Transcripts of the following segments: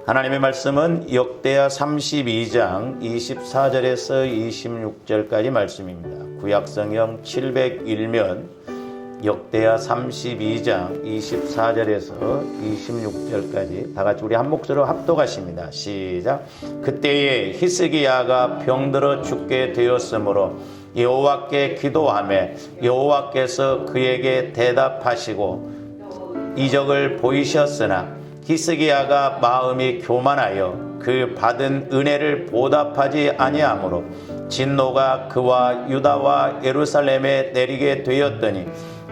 하나님의 말씀은 역대하 32장 24절에서 26절까지 말씀입니다. 구약성경 701면 역대하 32장 24절에서 26절까지 다 같이 우리 한 목소리로 합독하십니다. 시작. 그때에 히스기야가 병들어 죽게 되었으므로 여호와께 기도하매 여호와께서 그에게 대답하시고 이적을 보이셨으나 히스기야가 마음이 교만하여 그 받은 은혜를 보답하지 아니하므로 진노가 그와 유다와 예루살렘에 내리게 되었더니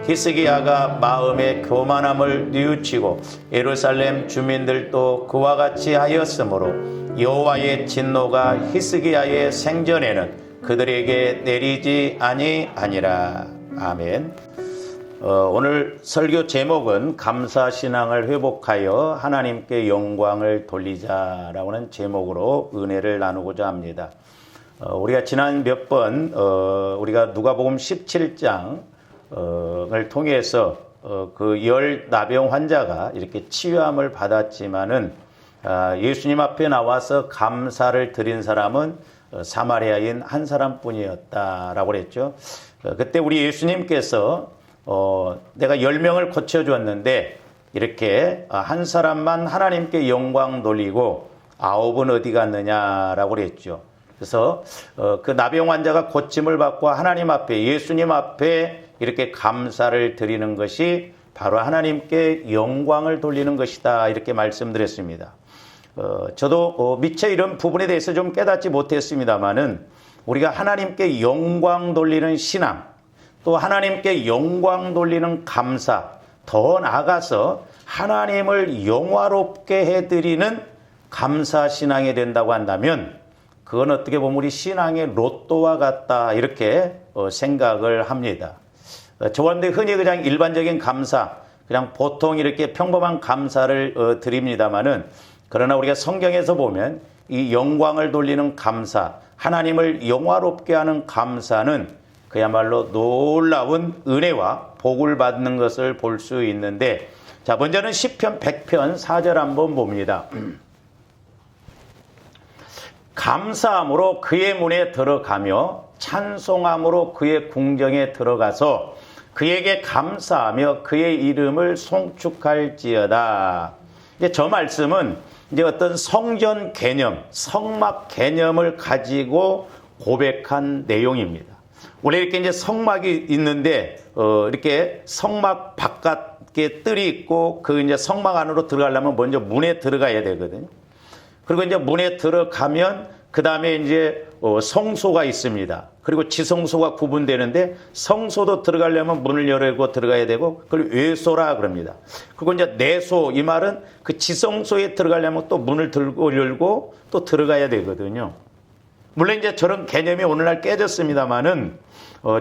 히스기야가 마음의 교만함을 뉘우치고 예루살렘 주민들도 그와 같이 하였으므로 여호와의 진노가 히스기야의 생전에는 그들에게 내리지 아니하니라. 아멘. 오늘 설교 제목은 감사신앙을 회복하여 하나님께 영광을 돌리자라고 하는 제목으로 은혜를 나누고자 합니다. 우리가 지난 몇 번 우리가 누가복음 17장을 통해서 그 열 나병 환자가 이렇게 치유함을 받았지만은 예수님 앞에 나와서 감사를 드린 사람은 사마리아인 한 사람뿐이었다라고 그랬죠. 그때 우리 예수님께서 내가 10명을 고쳐주었는데 이렇게 한 사람만 하나님께 영광 돌리고 9은 어디 갔느냐라고 그랬죠. 그래서 그 나병 환자가 고침을 받고 하나님 앞에 예수님 앞에 이렇게 감사를 드리는 것이 바로 하나님께 영광을 돌리는 것이다 이렇게 말씀드렸습니다. 저도 미처 이런 부분에 대해서 좀 깨닫지 못했습니다만은 우리가 하나님께 영광 돌리는 신앙 또 하나님께 영광 돌리는 감사, 더 나아가서 하나님을 영화롭게 해드리는 감사 신앙이 된다고 한다면 그건 어떻게 보면 우리 신앙의 로또와 같다 이렇게 생각을 합니다. 저와 흔히 그냥 일반적인 감사, 그냥 보통 이렇게 평범한 감사를 드립니다마는 그러나 우리가 성경에서 보면 이 영광을 돌리는 감사, 하나님을 영화롭게 하는 감사는 그야말로 놀라운 은혜와 복을 받는 것을 볼 수 있는데, 자, 먼저는 시편 100편 4절 한번 봅니다. 감사함으로 그의 문에 들어가며 찬송함으로 그의 궁정에 들어가서 그에게 감사하며 그의 이름을 송축할지어다. 이제 저 말씀은 이제 어떤 성전 개념, 성막 개념을 가지고 고백한 내용입니다. 원래 이렇게 이제 성막이 있는데, 이렇게 성막 바깥에 뜰이 있고, 그 이제 성막 안으로 들어가려면 먼저 문에 들어가야 되거든요. 그리고 이제 문에 들어가면, 그 다음에 이제 성소가 있습니다. 그리고 지성소가 구분되는데, 성소도 들어가려면 문을 열고 들어가야 되고, 그걸 외소라 그럽니다. 그리고 이제 내소, 이 말은 그 지성소에 들어가려면 또 문을 열고 또 들어가야 되거든요. 물론 이제 저런 개념이 오늘날 깨졌습니다만은,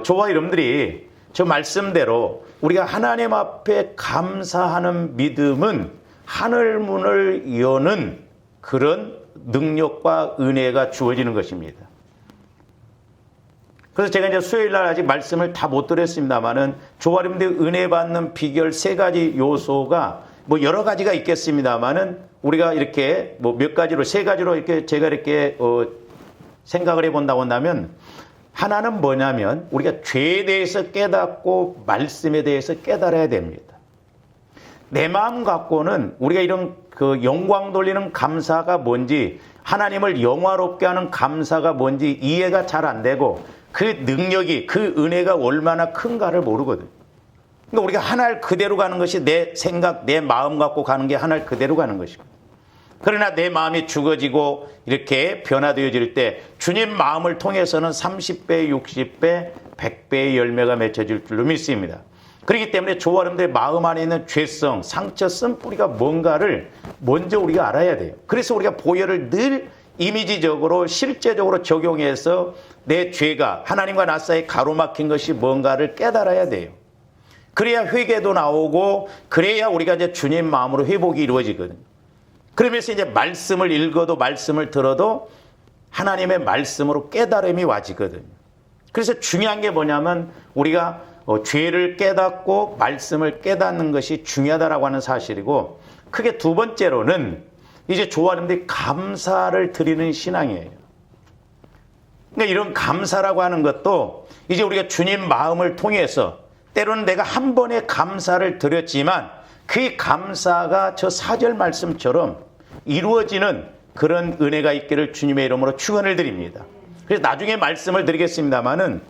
저와 여러분들이 저 말씀대로 우리가 하나님 앞에 감사하는 믿음은 하늘문을 여는 그런 능력과 은혜가 주어지는 것입니다. 그래서 제가 이제 수요일날 아직 말씀을 다 못 드렸습니다만은 저와 여러분들이 은혜 받는 비결 3가지 요소가 뭐 여러 가지가 있겠습니다만은 우리가 이렇게 뭐 몇 가지로 3가지로 이렇게 제가 이렇게 생각을 해본다고 한다면 하나는 뭐냐면 우리가 죄에 대해서 깨닫고 말씀에 대해서 깨달아야 됩니다. 내 마음 갖고는 우리가 이런 그 영광 돌리는 감사가 뭔지 하나님을 영화롭게 하는 감사가 뭔지 이해가 잘 안 되고 그 능력이 그 은혜가 얼마나 큰가를 모르거든. 그러니까 우리가 하나를 그대로 가는 것이 내 생각 내 마음 갖고 가는 게 하나를 그대로 가는 것이고 그러나 내 마음이 죽어지고 이렇게 변화되어질 때 주님 마음을 통해서는 30배, 60배, 100배의 열매가 맺혀질 줄로 믿습니다. 그렇기 때문에 저와 여러분들의 마음 안에 있는 죄성, 상처, 쓴뿌리가 뭔가를 먼저 우리가 알아야 돼요. 그래서 우리가 보혈을 늘 이미지적으로 실제적으로 적용해서 내 죄가 하나님과 나 사이에 가로막힌 것이 뭔가를 깨달아야 돼요. 그래야 회개도 나오고 그래야 우리가 이제 주님 마음으로 회복이 이루어지거든요. 그러면서 이제 말씀을 읽어도 말씀을 들어도 하나님의 말씀으로 깨달음이 와지거든요. 그래서 중요한 게 뭐냐면 우리가 죄를 깨닫고 말씀을 깨닫는 것이 중요하다라고 하는 사실이고 크게 두 번째로는 이제 조아님들이 감사를 드리는 신앙이에요. 그러니까 이런 감사라고 하는 것도 이제 우리가 주님 마음을 통해서 때로는 내가 한 번에 감사를 드렸지만 그 감사가 저 4절 말씀처럼 이루어지는 그런 은혜가 있기를 주님의 이름으로 축원을 드립니다. 그래서 나중에 말씀을 드리겠습니다만은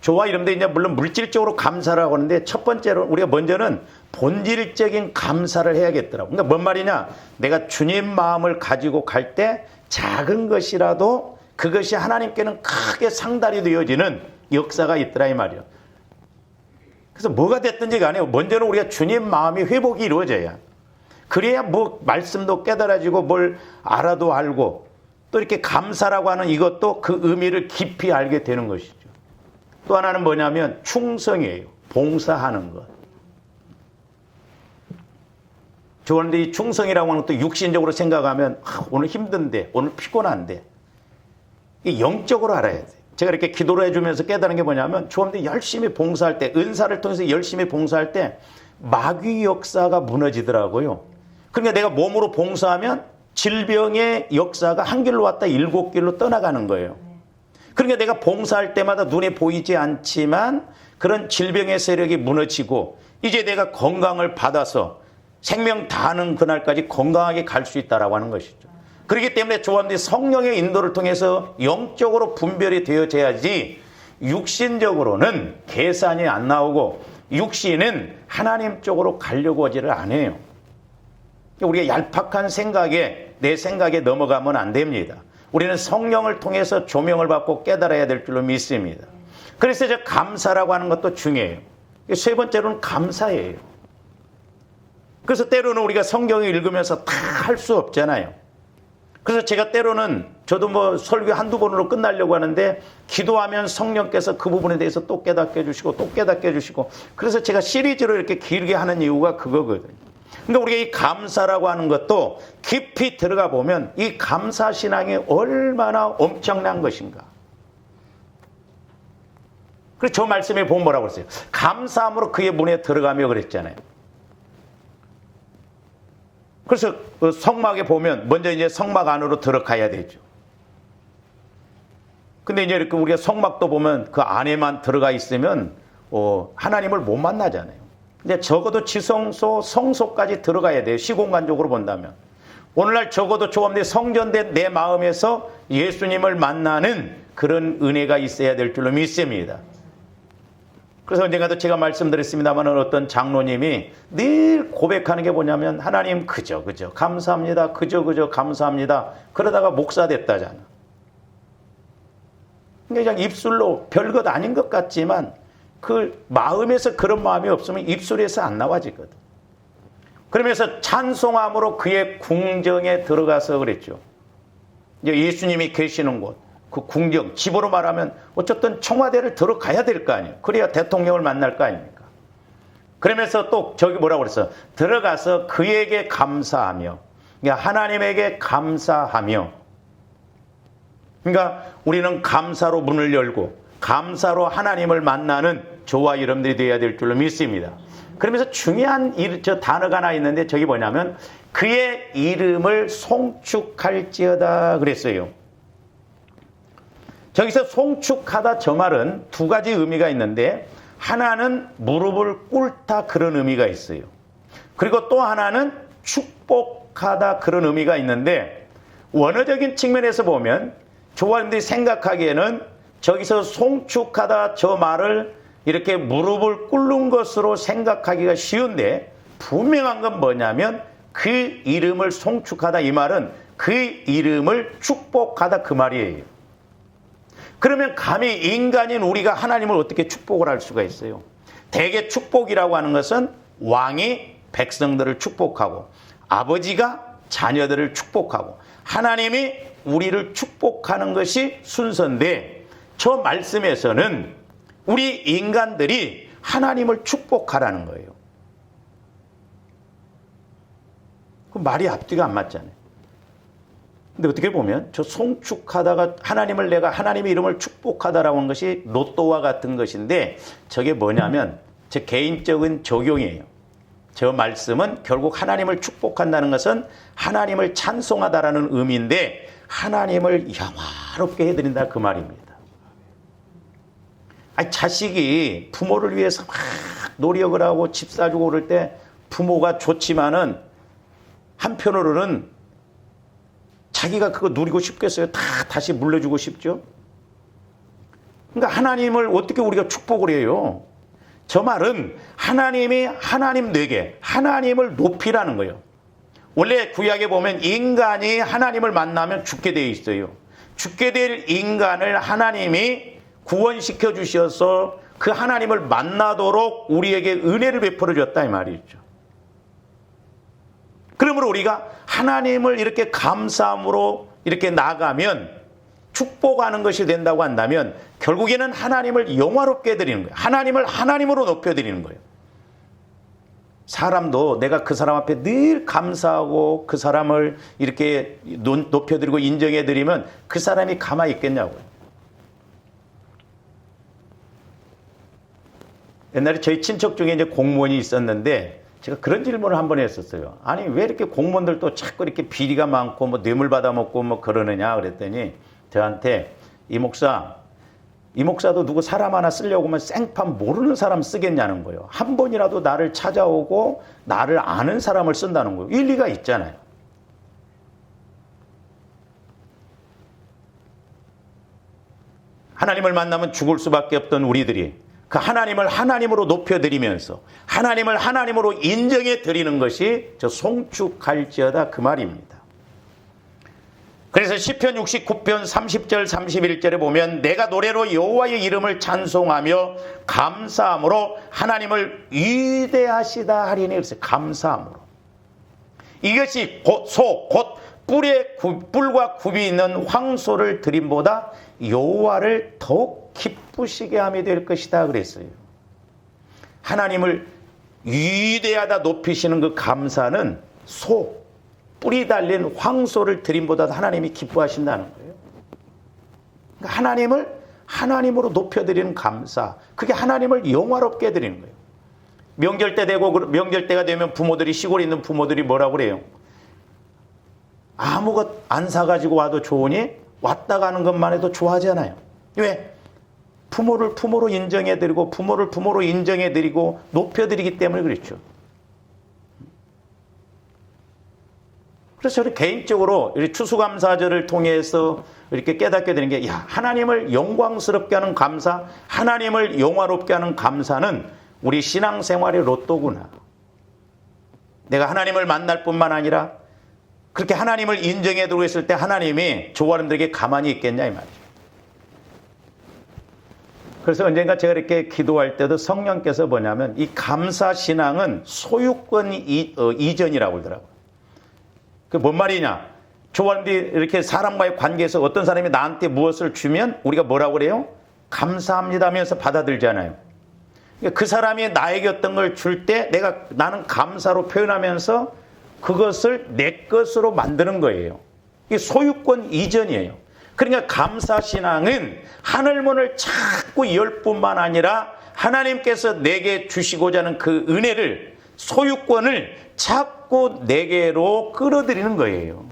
저와 이름도 이제 물론 물질적으로 감사라고 하는데 첫 번째로 우리가 먼저는 본질적인 감사를 해야겠더라고. 그러니까 뭔 말이냐? 내가 주님 마음을 가지고 갈 때 작은 것이라도 그것이 하나님께는 크게 상달이 되어지는 역사가 있더라 이 말이에요. 그래서 뭐가 됐든지 간에 먼저는 우리가 주님 마음이 회복이 이루어져야 그래야 뭐 말씀도 깨달아지고 뭘 알아도 알고 또 이렇게 감사라고 하는 이것도 그 의미를 깊이 알게 되는 것이죠. 또 하나는 뭐냐면 충성이에요. 봉사하는 것. 그런데 이 충성이라고 하는 것도 육신적으로 생각하면 오늘 힘든데 오늘 피곤한데 이 영적으로 알아야 돼. 제가 이렇게 기도를 해주면서 깨달은 게 뭐냐면 조원들이 열심히 봉사할 때 은사를 통해서 열심히 봉사할 때 마귀 역사가 무너지더라고요. 그러니까 내가 몸으로 봉사하면 질병의 역사가 한 길로 왔다 7길로 떠나가는 거예요. 그러니까 내가 봉사할 때마다 눈에 보이지 않지만 그런 질병의 세력이 무너지고 이제 내가 건강을 받아서 생명 다하는 그날까지 건강하게 갈 수 있다라고 하는 것이죠. 그렇기 때문에 조원들이 성령의 인도를 통해서 영적으로 분별이 되어져야지 육신적으로는 계산이 안 나오고 육신은 하나님 쪽으로 가려고 하지를 안 해요. 우리가 얄팍한 생각에 내 생각에 넘어가면 안 됩니다. 우리는 성령을 통해서 조명을 받고 깨달아야 될 줄로 믿습니다. 그래서 저 감사라고 하는 것도 중요해요. 세 번째로는 감사예요. 그래서 때로는 우리가 성경을 읽으면서 다 할 수 없잖아요. 그래서 제가 때로는 저도 뭐 설교 한두 번으로 끝나려고 하는데 기도하면 성령께서 그 부분에 대해서 또 깨닫게 해주시고 또 깨닫게 해주시고 그래서 제가 시리즈로 이렇게 길게 하는 이유가 그거거든요. 그러니까 우리가 이 감사라고 하는 것도 깊이 들어가 보면 이 감사 신앙이 얼마나 엄청난 것인가. 그래서 저 말씀에 보면 뭐라고 그랬어요? 감사함으로 그의 문에 들어가며 그랬잖아요. 그래서 그 성막에 보면 먼저 이제 성막 안으로 들어가야 되죠. 근데 이제 이렇게 우리가 성막도 보면 그 안에만 들어가 있으면 하나님을 못 만나잖아요. 근데 적어도 지성소, 성소까지 들어가야 돼요. 시공간적으로 본다면. 오늘날 적어도 조금 성전된 내 마음에서 예수님을 만나는 그런 은혜가 있어야 될 줄로 믿습니다. 그래서 언젠가도 제가 말씀드렸습니다만 어떤 장로님이 늘 고백하는 게 뭐냐면 하나님 그저 감사합니다. 그저 감사합니다. 그러다가 목사 됐다잖아. 그냥 입술로 별것 아닌 것 같지만 그 마음에서 그런 마음이 없으면 입술에서 안 나와지거든. 그러면서 찬송함으로 그의 궁정에 들어가서 그랬죠. 이제 예수님이 계시는 곳, 그 궁정, 집으로 말하면 어쨌든 청와대를 들어가야 될 거 아니에요. 그래야 대통령을 만날 거 아닙니까? 그러면서 또 저기 뭐라고 그랬어? 들어가서 그에게 감사하며, 그러니까 하나님에게 감사하며, 그러니까 우리는 감사로 문을 열고 감사로 하나님을 만나는 저와 여러분들이 되어야 될 줄로 믿습니다. 그러면서 중요한 저 단어가 하나 있는데 저기 뭐냐면 그의 이름을 송축할지어다 그랬어요. 저기서 송축하다 저 말은 두 가지 의미가 있는데 하나는 무릎을 꿇다 그런 의미가 있어요. 그리고 또 하나는 축복하다 그런 의미가 있는데 원어적인 측면에서 보면 조화님들이 생각하기에는 저기서 송축하다 저 말을 이렇게 무릎을 꿇는 것으로 생각하기가 쉬운데 분명한 건 뭐냐면 그 이름을 송축하다 이 말은 그 이름을 축복하다 그 말이에요. 그러면 감히 인간인 우리가 하나님을 어떻게 축복을 할 수가 있어요? 대개 축복이라고 하는 것은 왕이 백성들을 축복하고 아버지가 자녀들을 축복하고 하나님이 우리를 축복하는 것이 순서인데 저 말씀에서는 우리 인간들이 하나님을 축복하라는 거예요. 그 말이 앞뒤가 안 맞잖아요. 근데 어떻게 보면 저 송축하다가 내가 하나님의 이름을 축복하다라고 하는 것이 로또와 같은 것인데 저게 뭐냐면 제 개인적인 적용이에요. 저 말씀은 결국 하나님을 축복한다는 것은 하나님을 찬송하다라는 의미인데 하나님을 영화롭게 해드린다 그 말입니다. 아니, 자식이 부모를 위해서 막 노력을 하고 집 사주고 그럴 때 부모가 좋지만은 한편으로는 자기가 그거 누리고 싶겠어요? 다시 물려주고 싶죠? 그러니까 하나님을 어떻게 우리가 축복을 해요? 저 말은 하나님이 하나님 되게 하나님을 높이라는 거예요. 원래 구약에 보면 인간이 하나님을 만나면 죽게 되어 있어요. 죽게 될 인간을 하나님이 구원시켜 주셔서 그 하나님을 만나도록 우리에게 은혜를 베풀어 줬다 이 말이죠. 그러므로 우리가 하나님을 이렇게 감사함으로 이렇게 나가면 축복하는 것이 된다고 한다면 결국에는 하나님을 영화롭게 해드리는 거예요. 하나님을 하나님으로 높여드리는 거예요. 사람도 내가 그 사람 앞에 늘 감사하고 그 사람을 이렇게 높여드리고 인정해드리면 그 사람이 가만히 있겠냐고요. 옛날에 저희 친척 중에 이제 공무원이 있었는데 제가 그런 질문을 한 번 했었어요. 아니 왜 이렇게 공무원들도 자꾸 이렇게 비리가 많고 뭐 뇌물 받아먹고 뭐 그러느냐 그랬더니 저한테 이 목사도 누구 사람 하나 쓰려고 하면 생판 모르는 사람 쓰겠냐는 거예요. 한 번이라도 나를 찾아오고 나를 아는 사람을 쓴다는 거예요. 일리가 있잖아요. 하나님을 만나면 죽을 수밖에 없던 우리들이 그 하나님을 하나님으로 높여드리면서 하나님을 하나님으로 인정해 드리는 것이 저 송축할지어다 그 말입니다. 그래서 시편 69편 30절 31절에 보면 내가 노래로 여호와의 이름을 찬송하며 감사함으로 하나님을 위대하시다 하리니 그랬어요. 감사함으로. 이것이 곧 뿔과 굽이 있는 황소를 드림보다 여호와를 더욱 기쁘시게 함이 될 것이다 그랬어요. 하나님을 위대하다 높이시는 그 감사는 뿔이 달린 황소를 드림보다 하나님이 기뻐하신다는 거예요. 그러니까 하나님을 하나님으로 높여드리는 감사, 그게 하나님을 영화롭게 해드리는 거예요. 명절 때 되고 명절 때가 되면 부모들이 시골에 있는 부모들이 뭐라고 그래요? 아무것 안 사가지고 와도 좋으니 왔다 가는 것만 해도 좋아하잖아요. 왜? 부모를 부모로 인정해드리고 부모를 부모로 인정해드리고 높여드리기 때문에 그렇죠. 그래서 저는 개인적으로 추수감사절을 통해서 이렇게 깨닫게 되는 게, 하나님을 영광스럽게 하는 감사, 하나님을 영화롭게 하는 감사는 우리 신앙생활의 로또구나. 내가 하나님을 만날 뿐만 아니라 그렇게 하나님을 인정해두고 있을 때 하나님이 조화람들에게 가만히 있겠냐 이 말이죠. 그래서 언젠가 제가 이렇게 기도할 때도 성령께서 뭐냐면 이 감사신앙은 소유권 이전이라고 그러더라고요. 그 뭔 말이냐? 조화람들이 이렇게 사람과의 관계에서 어떤 사람이 나한테 무엇을 주면 우리가 뭐라고 그래요? 감사합니다 하면서 받아들잖아요. 그 사람이 나에게 어떤 걸 줄 때 나는 감사로 표현하면서 그것을 내 것으로 만드는 거예요. 이게 소유권 이전이에요. 그러니까 감사신앙은 하늘문을 자꾸 열 뿐만 아니라 하나님께서 내게 주시고자 하는 그 은혜를, 소유권을 자꾸 내게로 끌어들이는 거예요.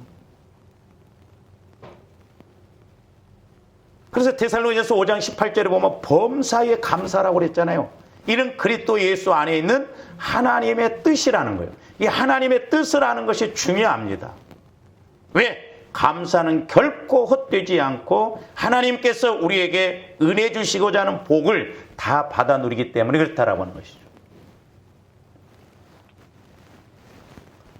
그래서 데살로니가서 5장 18절에 보면 범사에 감사라고 그랬잖아요. 이는 그리스도 예수 안에 있는 하나님의 뜻이라는 거예요. 이 하나님의 뜻을 아는 것이 중요합니다. 왜? 감사는 결코 헛되지 않고 하나님께서 우리에게 은혜 주시고자 하는 복을 다 받아 누리기 때문에 그렇다라고 하는 것이죠.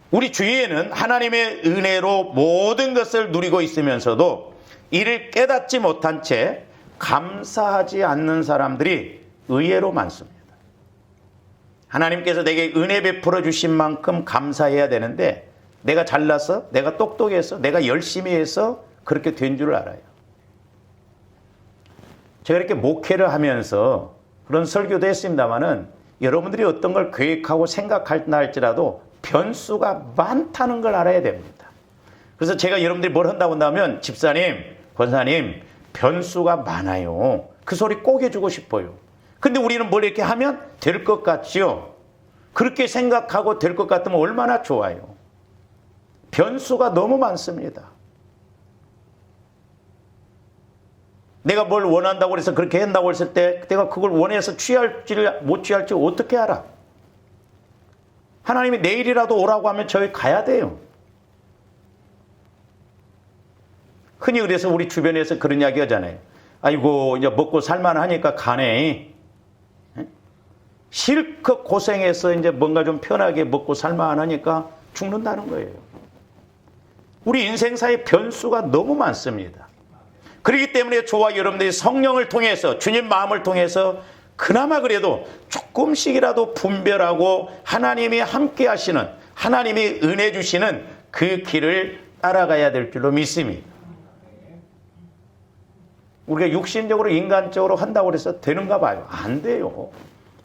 우리 주위에는 하나님의 은혜로 모든 것을 누리고 있으면서도 이를 깨닫지 못한 채 감사하지 않는 사람들이 의외로 많습니다. 하나님께서 내게 은혜 베풀어 주신 만큼 감사해야 되는데 내가 잘나서, 내가 똑똑해서, 내가 열심히 해서 그렇게 된 줄 알아요. 제가 이렇게 목회를 하면서 그런 설교도 했습니다마는 여러분들이 어떤 걸 계획하고 생각한다 할지라도 변수가 많다는 걸 알아야 됩니다. 그래서 제가 여러분들이 뭘 한다고 한다면 집사님, 권사님 변수가 많아요. 그 소리 꼭 해주고 싶어요. 근데 우리는 뭘 이렇게 하면 될 것 같지요. 그렇게 생각하고 될 것 같으면 얼마나 좋아요. 변수가 너무 많습니다. 내가 뭘 원한다고 해서 그렇게 한다고 했을 때 내가 그걸 원해서 취할지를 못 취할지 어떻게 알아? 하나님이 내일이라도 오라고 하면 저희 가야 돼요. 흔히 그래서 우리 주변에서 그런 이야기 하잖아요. 아이고 이제 먹고 살만하니까 가네. 실컷 고생해서 이제 뭔가 좀 편하게 먹고 살만하니까 죽는다는 거예요. 우리 인생사의 변수가 너무 많습니다. 그렇기 때문에 저와 여러분들이 성령을 통해서 주님 마음을 통해서 그나마 그래도 조금씩이라도 분별하고 하나님이 함께 하시는 하나님이 은혜 주시는 그 길을 따라가야 될 줄로 믿습니다. 우리가 육신적으로 인간적으로 한다고 해서 되는가 봐요. 안 돼요.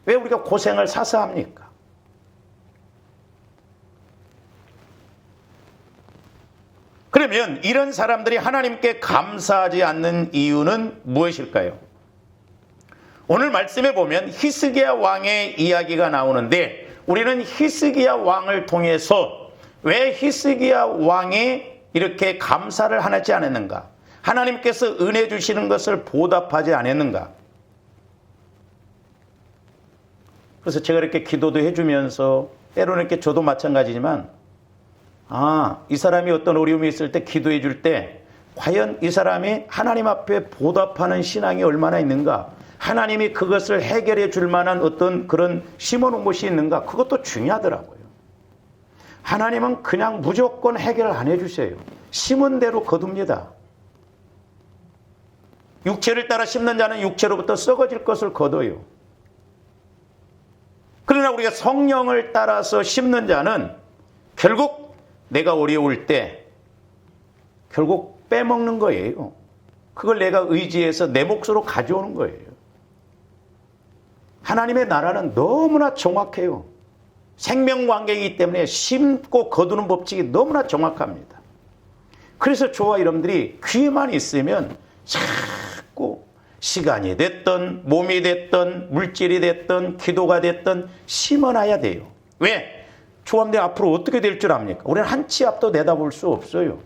왜 우리가 고생을 사서 합니까? 그러면 이런 사람들이 하나님께 감사하지 않는 이유는 무엇일까요? 오늘 말씀에 보면 히스기야 왕의 이야기가 나오는데 우리는 히스기야 왕을 통해서 왜 히스기야 왕이 이렇게 감사를 하지 않았는가? 하나님께서 은혜 주시는 것을 보답하지 않았는가? 그래서 제가 이렇게 기도도 해주면서 때로는 이렇게 저도 마찬가지지만 이 사람이 어떤 어려움이 있을 때 기도해 줄 때 과연 이 사람이 하나님 앞에 보답하는 신앙이 얼마나 있는가? 하나님이 그것을 해결해 줄 만한 어떤 그런 심어놓은 것이 있는가? 그것도 중요하더라고요. 하나님은 그냥 무조건 해결 안 해주세요. 심은 대로 거둡니다. 육체를 따라 심는 자는 육체로부터 썩어질 것을 거둬요. 그러나 우리가 성령을 따라서 심는 자는 결국 내가 어려울 때 결국 빼먹는 거예요. 그걸 내가 의지해서 내 몫으로 가져오는 거예요. 하나님의 나라는 너무나 정확해요. 생명관계이기 때문에 심고 거두는 법칙이 너무나 정확합니다. 그래서 저와 여러분들이 귀에만 있으면 자꾸 시간이 됐든 몸이 됐든 물질이 됐든 기도가 됐든 심어놔야 돼요. 왜? 조합대 앞으로 어떻게 될 줄 압니까? 우리는 한 치 앞도 내다볼 수 없어요.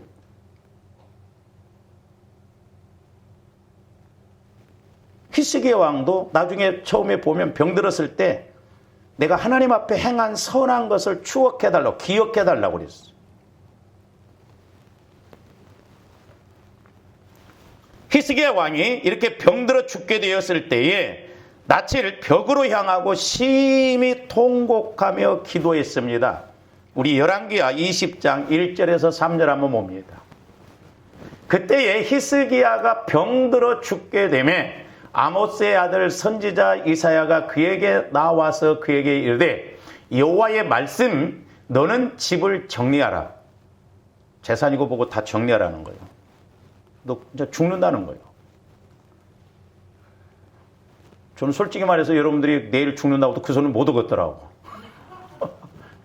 히스기야 왕도 나중에 처음에 보면 병들었을 때 내가 하나님 앞에 행한 선한 것을 추억해달라고 기억해달라고 그랬어요. 히스기야 왕이 이렇게 병들어 죽게 되었을 때에 낯을 벽으로 향하고 심히 통곡하며 기도했습니다. 우리 열왕기하 20장 1절에서 3절 한번 봅니다. 그때에 히스기야가 병들어 죽게 되매 아모스의 아들 선지자 이사야가 그에게 나와서 그에게 이르되 여호와의 말씀 너는 집을 정리하라. 재산이고 보고 다 정리하라는 거예요. 너 이제 죽는다는 거예요. 저는 솔직히 말해서 여러분들이 내일 죽는다고 그 손을 못 얻었더라고.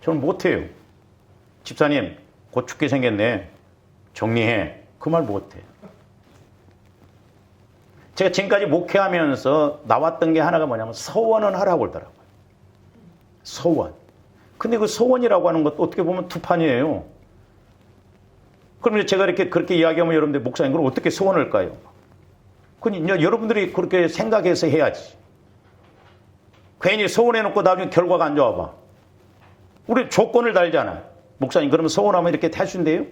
저는 못해요. 집사님 곧 죽게 생겼네. 정리해. 그 말 못해. 제가 지금까지 목회하면서 나왔던 게 하나가 뭐냐면 서원은 하라고 그러더라고요. 서원. 근데 그 서원이라고 하는 것도 어떻게 보면 투판이에요. 그럼 제가 이렇게 그렇게 이야기하면 여러분들 목사님 그럼 어떻게 서원할까요? 그건 여러분들이 그렇게 생각해서 해야지. 괜히 서원해놓고 나중에 결과가 안 좋아 봐. 우리 조건을 달잖아. 목사님 그러면 서원하면 이렇게 하신대요?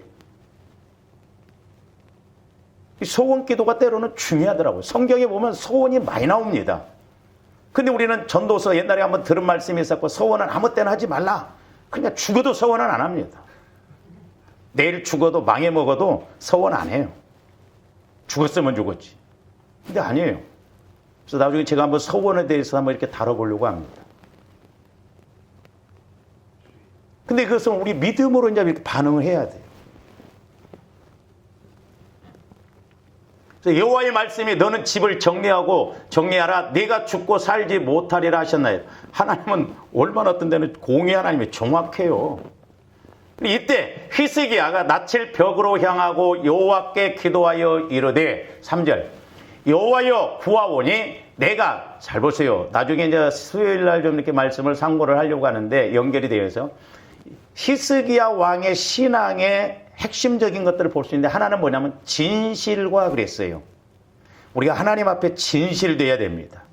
이 소원 기도가 때로는 중요하더라고요. 성경에 보면 소원이 많이 나옵니다. 근데 우리는 전도서 옛날에 한번 들은 말씀이 있었고 소원은 아무 때나 하지 말라. 그러니까 죽어도 소원은 안 합니다. 내일 죽어도 망해 먹어도 소원 안 해요. 죽었으면 죽었지. 근데 아니에요. 그래서 나중에 제가 한번 소원에 대해서 한번 이렇게 다뤄보려고 합니다. 근데 그것은 우리 믿음으로 이제 이렇게 반응을 해야 돼요. 여호와의 말씀이 너는 집을 정리하라. 네가 죽고 살지 못하리라 하셨나요? 하나님은 얼마나 어떤 데는 공의 하나님이 정확해요. 이때 히스기야가 낯을 벽으로 향하고 여호와께 기도하여 이르되 3절 여호와여 구하오니 내가, 잘 보세요. 나중에 이제 수요일 날 좀 이렇게 말씀을 상고를 하려고 하는데 연결이 되어서 히스기야 왕의 신앙의 핵심적인 것들을 볼 수 있는데 하나는 뭐냐면 진실과 그랬어요. 우리가 하나님 앞에 진실돼야 됩니다.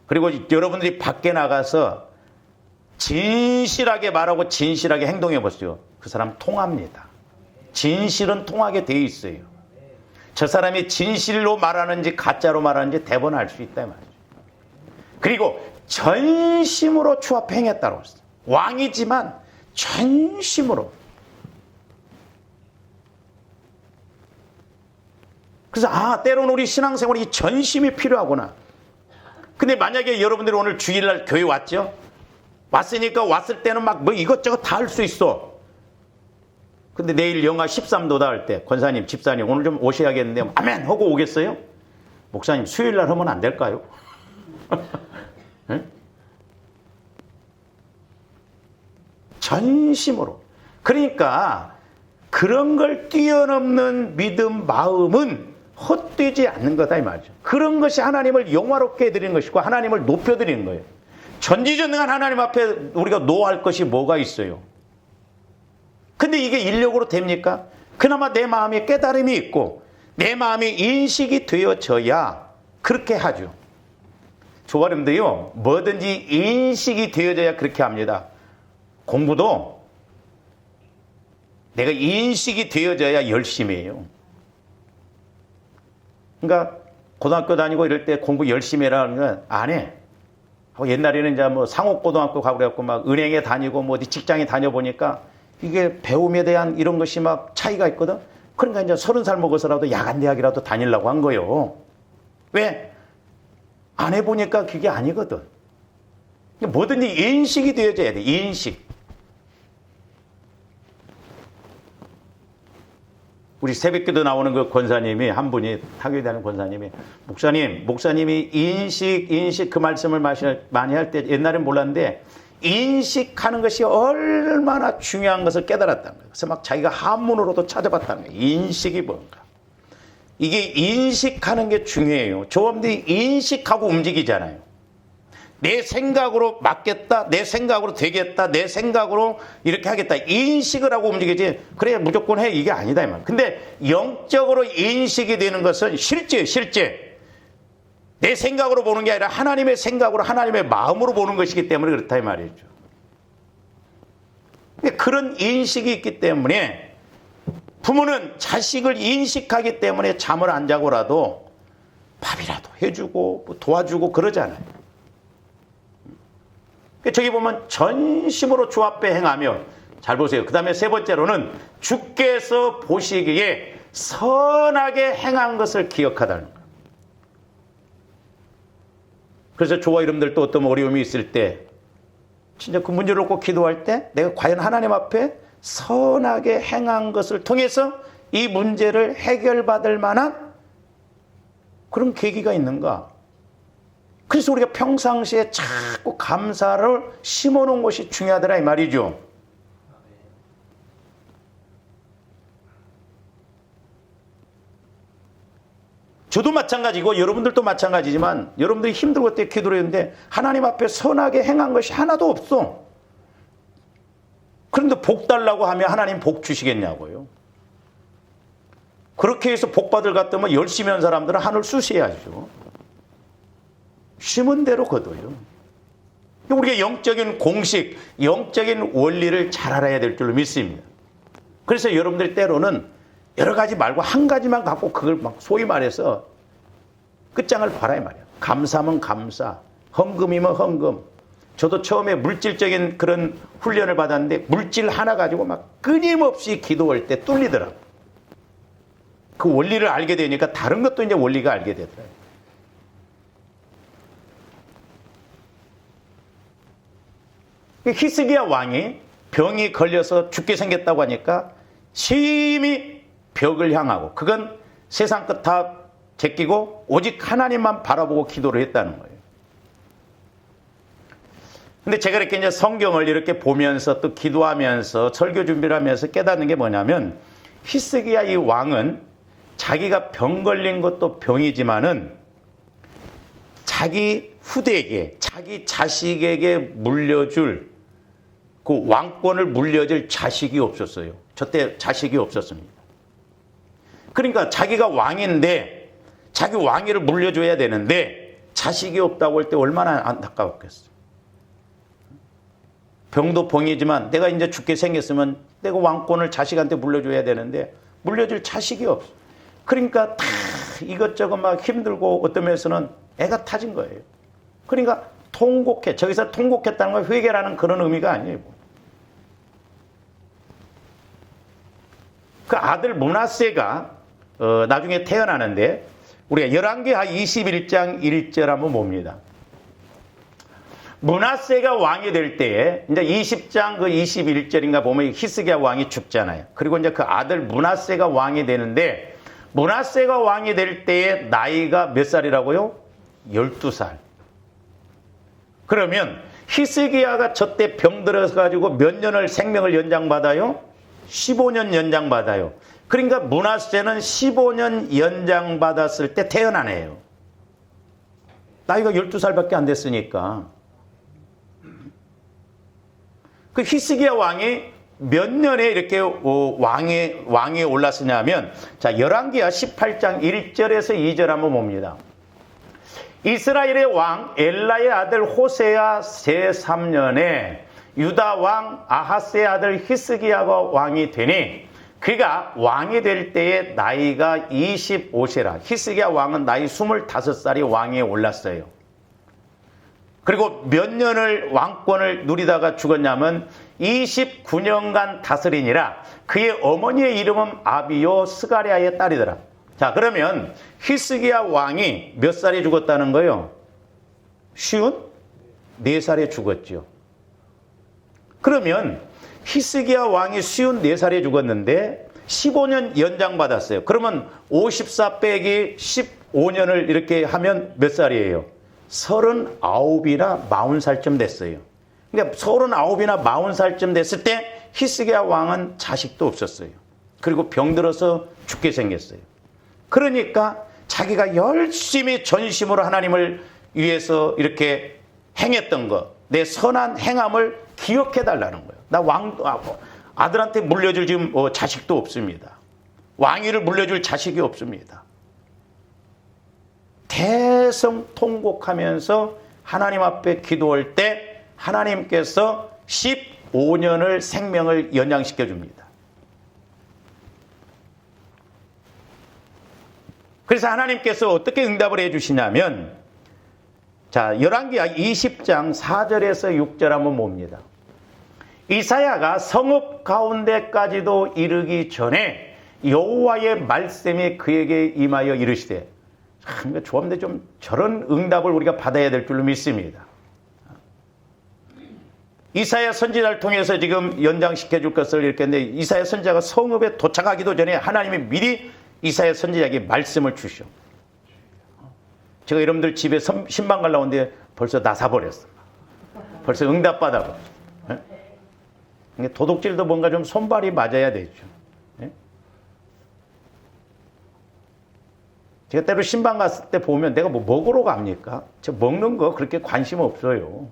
그리고 여러분들이 밖에 나가서 진실하게 말하고 진실하게 행동해 보세요. 그 사람 통합니다. 진실은 통하게 돼 있어요. 저 사람이 진실로 말하는지 가짜로 말하는지 대번 알 수 있다 말이죠. 그리고 전심으로 주 앞에 행했다고 했어요. 왕이지만 전심으로. 그래서 때로는 우리 신앙생활이 전심이 필요하구나. 근데 만약에 여러분들이 오늘 주일날 교회 왔죠? 왔으니까 왔을 때는 막 뭐 이것저것 다 할 수 있어. 근데 내일 영하 13도다 할 때 권사님, 집사님 오늘 좀 오셔야겠는데 아멘 하고 오겠어요? 목사님 수요일날 하면 안 될까요? 네? 전심으로. 그러니까 그런 걸 뛰어넘는 믿음, 마음은 헛되지 않는 거다 이 말이죠. 그런 것이 하나님을 영화롭게 해드리는 것이고 하나님을 높여드리는 거예요. 전지전능한 하나님 앞에 우리가 노할 것이 뭐가 있어요? 근데 이게 인력으로 됩니까? 그나마 내 마음에 깨달음이 있고 내 마음에 인식이 되어져야 그렇게 하죠. 조아름도요, 뭐든지 인식이 되어져야 그렇게 합니다. 공부도 내가 인식이 되어져야 열심히 해요. 그러니까 고등학교 다니고 이럴 때 공부 열심히 해라는 건 안 해. 옛날에는 이제 뭐 상업고등학교 가고 그래갖고 막 은행에 다니고 뭐 어디 직장에 다녀보니까 이게 배움에 대한 이런 것이 막 차이가 있거든. 그러니까 이제 30살 먹어서라도 야간대학이라도 다니려고 한 거예요. 왜? 안 해보니까 그게 아니거든. 뭐든지 인식이 되어져야 돼. 인식. 우리 새벽기도 나오는 그 권사님이 한 분이 타교에 다니는 권사님이 목사님이 인식 그 말씀을 많이 할 때 옛날엔 몰랐는데 인식하는 것이 얼마나 중요한 것을 깨달았다는 거예요. 그래서 막 자기가 한문으로도 찾아봤다는 거예요. 인식이 뭔가. 이게 인식하는 게 중요해요. 조업들이 인식하고 움직이잖아요. 내 생각으로 맞겠다, 내 생각으로 되겠다, 내 생각으로 이렇게 하겠다. 인식을 하고 움직이지. 그래 무조건 해 이게 아니다 이 말. 근데 영적으로 인식이 되는 것은 실제. 내 생각으로 보는 게 아니라 하나님의 생각으로 하나님의 마음으로 보는 것이기 때문에 그렇다 이 말이죠. 근데 그런 인식이 있기 때문에 부모는 자식을 인식하기 때문에 잠을 안 자고라도 밥이라도 해주고 뭐 도와주고 그러잖아요. 저기 보면 전심으로 주 앞에 행하며, 잘 보세요. 그 다음에 세 번째로는 주께서 보시기에 선하게 행한 것을 기억하다는 거예요. 그래서 저와 여러분들도 어떤 어려움이 있을 때 진짜 그 문제를 놓고 기도할 때 내가 과연 하나님 앞에 선하게 행한 것을 통해서 이 문제를 해결받을 만한 그런 계기가 있는가? 그래서 우리가 평상시에 자꾸 감사를 심어놓은 것이 중요하더라 이 말이죠. 저도 마찬가지고 여러분들도 마찬가지지만 여러분들이 힘들고 때 기도를 했는데 하나님 앞에 선하게 행한 것이 하나도 없어. 그런데 복 달라고 하면 하나님 복 주시겠냐고요. 그렇게 해서 복 받을 것 같으면 열심히 한 사람들은 하늘 쑤셔야죠. 심은 대로 거둬요. 우리가 영적인 공식, 영적인 원리를 잘 알아야 될 줄로 믿습니다. 그래서 여러분들 때로는 여러 가지 말고 한 가지만 갖고 그걸 막 소위 말해서 끝장을 봐라 이 말이야. 감사하면 감사, 헌금이면 헌금. 저도 처음에 물질적인 그런 훈련을 받았는데 물질 하나 가지고 막 끊임없이 기도할 때 뚫리더라고. 그 원리를 알게 되니까 다른 것도 이제 원리가 알게 되더라고요. 히스기야 왕이 병이 걸려서 죽게 생겼다고 하니까 심히 벽을 향하고 그건 세상 것 다 제끼고 오직 하나님만 바라보고 기도를 했다는 거예요. 근데 제가 이렇게 이제 성경을 이렇게 보면서 또 기도하면서 설교 준비를 하면서 깨닫는 게 뭐냐면 히스기야 이 왕은 자기가 병 걸린 것도 병이지만은 자기 후대에게, 자기 자식에게 물려줄 그 왕권을 물려줄 자식이 없었어요. 저때 자식이 없었습니다. 그러니까 자기가 왕인데 자기 왕위를 물려줘야 되는데 자식이 없다고 할 때 얼마나 안타까웠겠어요. 병도 병이지만 내가 이제 죽게 생겼으면 내가 왕권을 자식한테 물려줘야 되는데 물려줄 자식이 없어. 그러니까 다 이것저것 막 힘들고 어떤 면에서는 애가 타진 거예요. 그러니까 통곡해. 저기서 통곡했다는 건 회개라는 그런 의미가 아니에요. 그 아들 므낫세가 나중에 태어나는데 우리가 열왕기하 21장 1절 한번 봅니다. 므낫세가 왕이 될 때에 이제 20장 그 21절인가 보면 히스기야 왕이 죽잖아요. 그리고 이제 그 아들 므낫세가 왕이 되는데 므낫세가 왕이 될 때에 나이가 몇 살이라고요? 12살. 그러면 히스기야가 저때 병들어서 가지고 몇 년을 생명을 연장받아요? 15년 연장받아요. 그러니까 므낫세는 15년 연장받았을 때 태어난 애예요. 나이가 12살밖에 안 됐으니까. 그 히스기야 왕이 몇 년에 이렇게 왕에 올랐으냐면 자, 열왕기하 18장 1절에서 2절 한번 봅니다. 이스라엘의 왕 엘라의 아들 호세아 제3년에 유다 왕 아하스의 아들 히스기야가 왕이 되니 그가 왕이 될 때에 나이가 25세라. 히스기야 왕은 나이 25살이 왕위에 올랐어요. 그리고 몇 년을 왕권을 누리다가 죽었냐면 29년간 다스리니라. 그의 어머니의 이름은 아비요 스가랴의 딸이더라. 자, 그러면 히스기야 왕이 몇 살에 죽었다는 거예요? 54살에 죽었죠. 그러면 히스기야 왕이 54살에 죽었는데 15년 연장받았어요. 그러면 54 빼기 15년을 이렇게 하면 몇 살이에요? 39이나 40살쯤 됐어요. 그러니까 39이나 40살쯤 됐을 때 히스기야 왕은 자식도 없었어요. 그리고 병들어서 죽게 생겼어요. 그러니까 자기가 열심히 전심으로 하나님을 위해서 이렇게 행했던 것, 내 선한 행함을 기억해 달라는 거예요. 나 아들한테 물려줄 지금 자식도 없습니다. 왕위를 물려줄 자식이 없습니다. 대성통곡하면서 하나님 앞에 기도할 때 하나님께서 15년을 생명을 연장시켜 줍니다. 그래서 하나님께서 어떻게 응답을 해 주시냐면 자, 열왕기하 20장 4절에서 6절 한번 봅니다. 이사야가 성읍 가운데까지도 이르기 전에 여호와의 말씀이 그에게 임하여 이르시되 참 좋은데 좀 저런 응답을 우리가 받아야 될 줄로 믿습니다. 이사야 선지자를 통해서 지금 연장시켜 줄 것을 이렇게 했는데 이사야 선지자가 성읍에 도착하기도 전에 하나님이 미리 이사야 선지자에게 말씀을 주셔. 제가 여러분들 집에 신방 가려고 하는데 벌써 나사버렸어. 벌써 응답 받아버렸어. 도둑질도 뭔가 좀 손발이 맞아야 되죠. 제가 때로 신방 갔을 때 보면 내가 뭐 먹으러 갑니까? 저 먹는 거 그렇게 관심 없어요.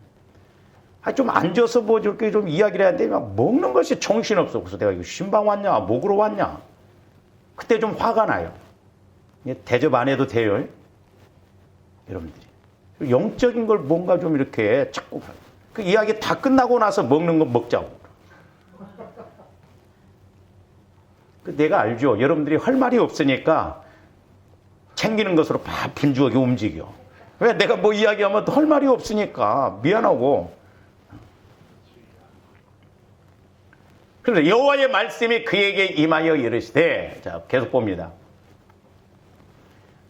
좀 앉아서 뭐 이렇게 좀 이야기를 하는데 막 먹는 것이 정신없어. 그래서 내가 이거 신방 왔냐? 먹으러 왔냐? 그때 좀 화가 나요. 대접 안 해도 돼요. 여러분들이. 영적인 걸 뭔가 좀 이렇게 자꾸 그 이야기 다 끝나고 나서 먹는 거 먹자고. 내가 알죠. 여러분들이 할 말이 없으니까 챙기는 것으로 막 분주하게 움직여. 왜 내가 뭐 이야기하면 할 말이 없으니까 미안하고. 그런데 여호와의 말씀이 그에게 임하여 이르시되 자 계속 봅니다.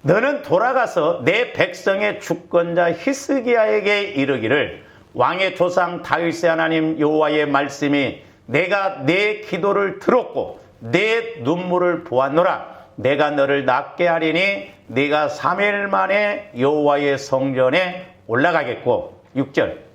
너는 돌아가서 내 백성의 주권자 히스기야에게 이르기를 왕의 조상 다윗의 하나님 여호와의 말씀이 내가 내 기도를 들었고 내 눈물을 보았노라. 내가 너를 낫게 하리니 네가 3일 만에 여호와의 성전에 올라가겠고 6절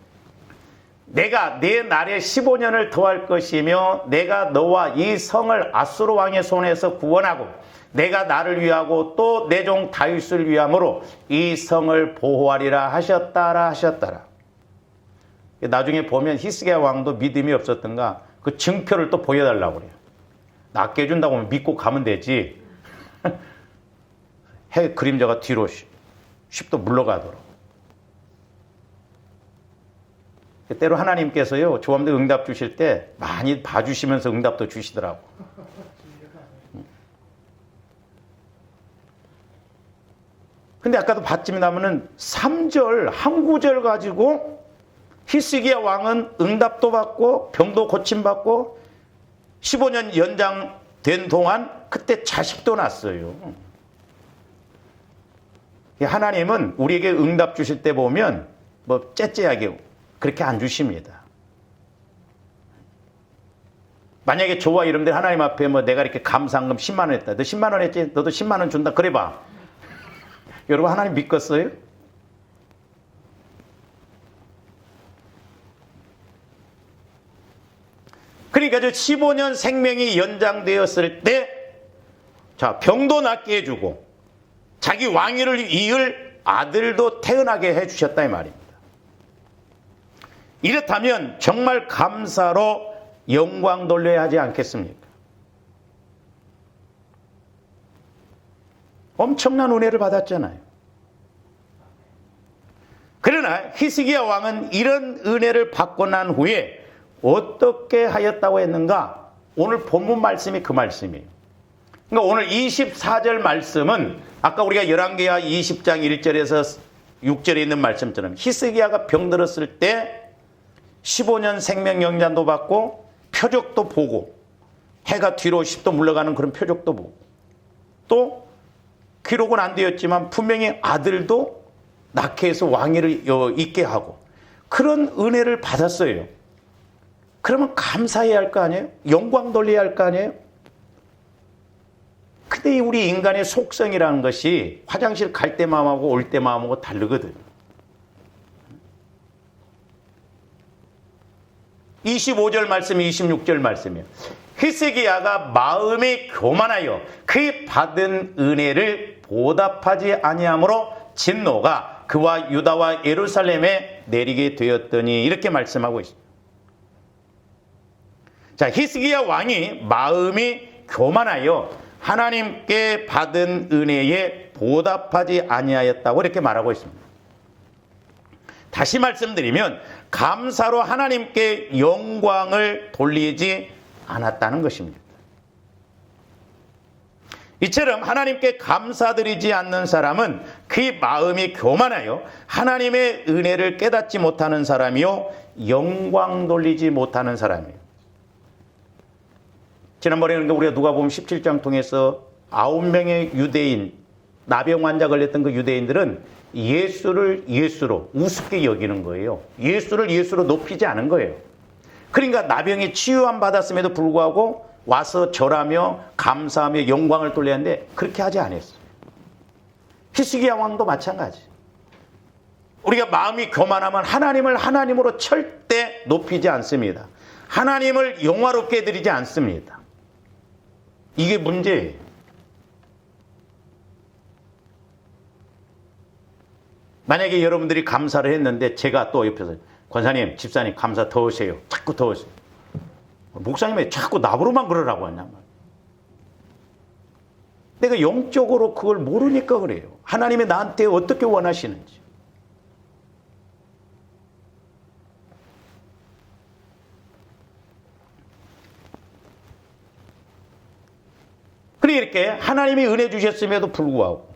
내가 네 날에 15년을 더할 것이며 내가 너와 이 성을 아수르 왕의 손에서 구원하고 내가 나를 위하고 또 내 종 다윗을 위함으로 이 성을 보호하리라 하셨다라. 나중에 보면 히스기야 왕도 믿음이 없었던가 그 증표를 또 보여달라고 그래요. 낫게 해준다고 하면 믿고 가면 되지. 해 그림자가 뒤로 쉽도 물러가도록. 때로 하나님께서요, 조함들 응답 주실 때 많이 봐주시면서 응답도 주시더라고. 근데 아까도 봤지만은 3절 한 구절 가지고 히스기야 왕은 응답도 받고 병도 고침받고 15년 연장된 동안 그때 자식도 낳았어요. 하나님은 우리에게 응답 주실 때 보면 뭐 째째하게 그렇게 안 주십니다. 만약에 저와 여러분들 하나님 앞에 뭐 내가 이렇게 감사한금 10만 원 했다. 너 10만 원 했지? 너도 10만 원 준다. 그래 봐. 여러분 하나님 믿겠어요? 그러니까 저 15년 생명이 연장되었을 때, 자, 병도 낫게 해주고, 자기 왕위를 이을 아들도 태어나게 해주셨다 이 말입니다. 이렇다면 정말 감사로 영광 돌려야 하지 않겠습니까? 엄청난 은혜를 받았잖아요. 그러나 히스기야 왕은 이런 은혜를 받고 난 후에 어떻게 하였다고 했는가? 오늘 본문 말씀이 그 말씀이에요. 그러니까 오늘 24절 말씀은 아까 우리가 열왕기하 20장 1절에서 6절에 있는 말씀처럼 히스기야가 병들었을 때 15년 생명연장도 받고 표적도 보고 해가 뒤로 10도 물러가는 그런 표적도 보고 또 기록은 안 되었지만 분명히 아들도 낳게 해서 왕위를 잇게 하고 그런 은혜를 받았어요. 그러면 감사해야 할 거 아니에요? 영광 돌려야 할 거 아니에요? 근데 우리 인간의 속성이라는 것이 화장실 갈 때 마음하고 올 때 마음하고 다르거든. 25절 말씀이 26절 말씀이에요. 히스기야가 마음이 교만하여 그 받은 은혜를 보답하지 아니하므로 진노가 그와 유다와 예루살렘에 내리게 되었더니 이렇게 말씀하고 있습니다. 자, 히스기야 왕이 마음이 교만하여 하나님께 받은 은혜에 보답하지 아니하였다고 이렇게 말하고 있습니다. 다시 말씀드리면 감사로 하나님께 영광을 돌리지 않았다는 것입니다. 이처럼 하나님께 감사드리지 않는 사람은 그 마음이 교만하여 하나님의 은혜를 깨닫지 못하는 사람이요 영광 돌리지 못하는 사람이에요. 지난번에 우리가 누가복음 17장 통해서 9명의 유대인, 나병 환자 걸렸던 그 유대인들은 예수를 예수로 우습게 여기는 거예요. 예수를 예수로 높이지 않은 거예요. 그러니까 나병이 치유함 받았음에도 불구하고 와서 절하며 감사하며 영광을 돌리는데 그렇게 하지 않았어요. 히스기야 왕도 마찬가지. 우리가 마음이 교만하면 하나님을 하나님으로 절대 높이지 않습니다. 하나님을 영화롭게 해드리지 않습니다. 이게 문제예요. 만약에 여러분들이 감사를 했는데 제가 또 옆에서 권사님, 집사님 감사 더 하세요. 자꾸 더 하세요. 목사님이 자꾸 나보고만 그러라고 하냐. 내가 영적으로 그걸 모르니까 그래요. 하나님이 나한테 어떻게 원하시는지. 그러니 이렇게 하나님이 은혜 주셨음에도 불구하고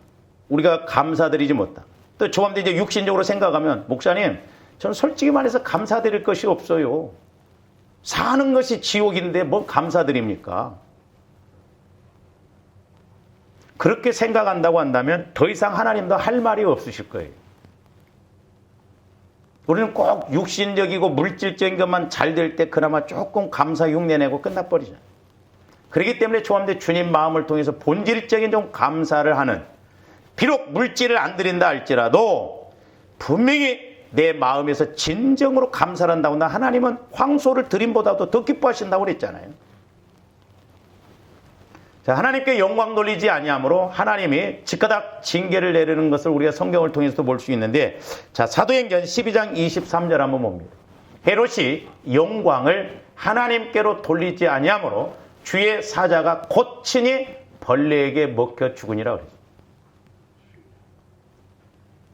우리가 감사드리지 못한. 또 조금더 이제 육신적으로 생각하면 목사님, 저는 솔직히 말해서 감사드릴 것이 없어요. 사는 것이 지옥인데 뭐 감사드립니까? 그렇게 생각한다고 한다면 더 이상 하나님도 할 말이 없으실 거예요. 우리는 꼭 육신적이고 물질적인 것만 잘 될 때 그나마 조금 감사 흉내내고 끝나버리잖아요. 그렇기 때문에 조함대 주님 마음을 통해서 본질적인 좀 감사를 하는, 비록 물질을 안 드린다 할지라도 분명히 내 마음에서 진정으로 감사를 한다고 한다. 하나님은 황소를 드림보다도 더 기뻐하신다고 그랬잖아요. 자, 하나님께 영광 돌리지 아니하므로 하나님이 즉가닥 징계를 내리는 것을 우리가 성경을 통해서도 볼 수 있는데, 자, 사도행전 12장 23절 한번 봅니다. 헤롯이 영광을 하나님께로 돌리지 아니하므로 주의 사자가 곧 친히 벌레에게 먹혀 죽으니라 그랬어요.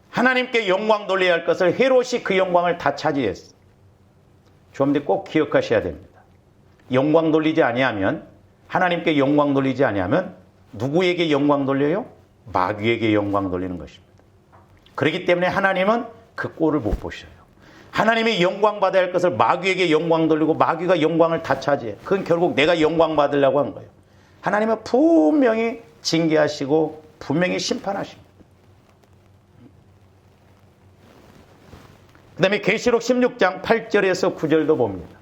하나님께 영광 돌려야 할 것을 헤롯이 그 영광을 다 차지했어요. 여러분들 꼭 기억하셔야 됩니다. 영광 돌리지 아니하면, 하나님께 영광 돌리지 아니하면 누구에게 영광 돌려요? 마귀에게 영광 돌리는 것입니다. 그렇기 때문에 하나님은 그 꼴을 못 보셔요. 하나님이 영광 받아야 할 것을 마귀에게 영광 돌리고 마귀가 영광을 다 차지해. 그건 결국 내가 영광 받으려고 한 거예요. 하나님은 분명히 징계하시고 분명히 심판하십니다. 그 다음에 계시록 16장 8절에서 9절도 봅니다.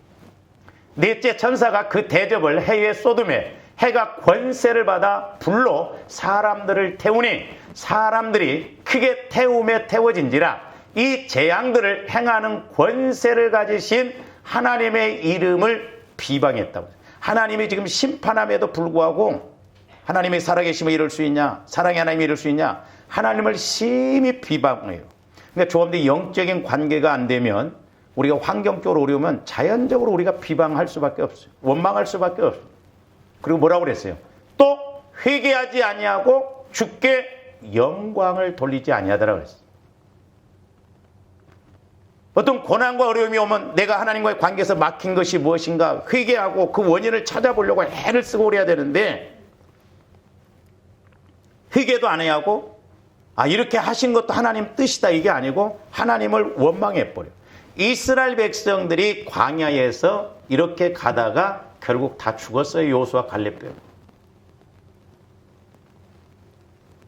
넷째 천사가 그 대접을 해의 소돔에 해가 권세를 받아 불로 사람들을 태우니 사람들이 크게 태움에 태워진지라 이 재앙들을 행하는 권세를 가지신 하나님의 이름을 비방했다고. 하나님이 지금 심판함에도 불구하고 하나님이 살아계시면 이럴 수 있냐? 사랑의 하나님이 이럴 수 있냐? 하나님을 심히 비방해요. 그러니까 조금도 영적인 관계가 안 되면 우리가 환경적으로 어려우면 자연적으로 우리가 비방할 수밖에 없어요. 원망할 수밖에 없어요. 그리고 뭐라고 그랬어요? 또 회개하지 아니하고 주께 영광을 돌리지 아니하더라 그랬어요. 어떤 고난과 어려움이 오면 내가 하나님과의 관계에서 막힌 것이 무엇인가 회개하고 그 원인을 찾아보려고 애를 쓰고 그래야 되는데 회개도 안 해야 하고 이렇게 하신 것도 하나님 뜻이다 이게 아니고 하나님을 원망해버려요. 이스라엘 백성들이 광야에서 이렇게 가다가 결국 다 죽었어요. 여호수아 갈렙뼈.